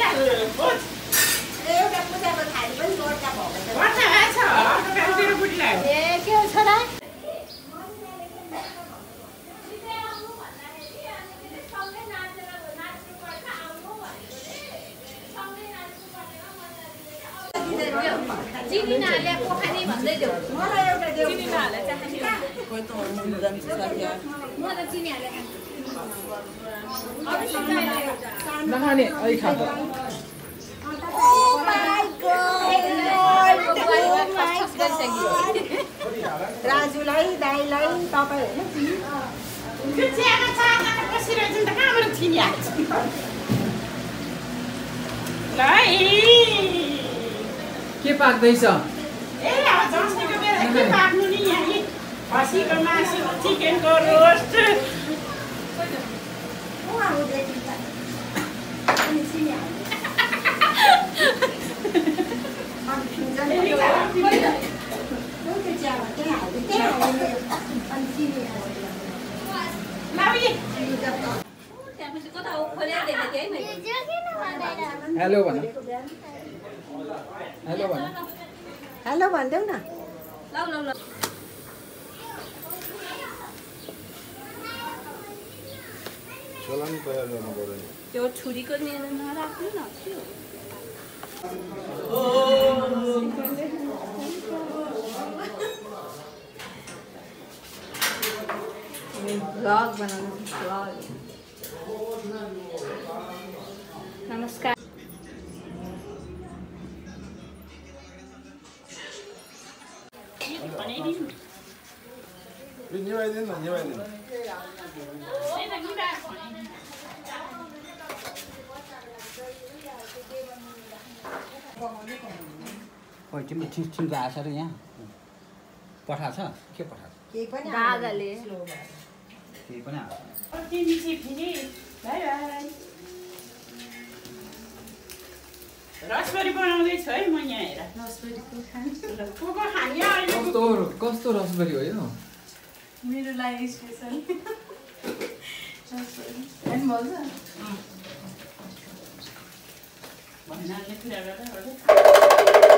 एउटा पूजाको थाली पनि गोड्का भएको छ ए के हो छोरा चिनी नहाले पोखरी भन्दै देऊ मलाई एउटा देऊ चिनी नहाले चाहिँ कोही त हुँदैन साथीहरु म त चिनी हाले नखाने अलि खा Oh my god! राजुलाई दाइलाई तपाईँ के पाक्दैछ खसीको मासु चिकनको रोस्ट हेलो भन हेलो भन हेलो भन्देऊ न चलानी तयार गर्नु पर्यो नि त्यो छुरीको नराख्नु न त्यो भ्लग बनाउनु भ्लग नमस्कार निभाइदिनु न निभाइदिनु ओइ तिम्रो छिटो आछ र यहाँ पठा छ के पठा केही पनि दादाले केही पनि आछ रसबरी बनाउँदैछु है म यहाँ हेर कस्तो रसबरी हो यो मेरो लागि स्पेशल अनि बोल्छ भन्नाले कुरा गर्दा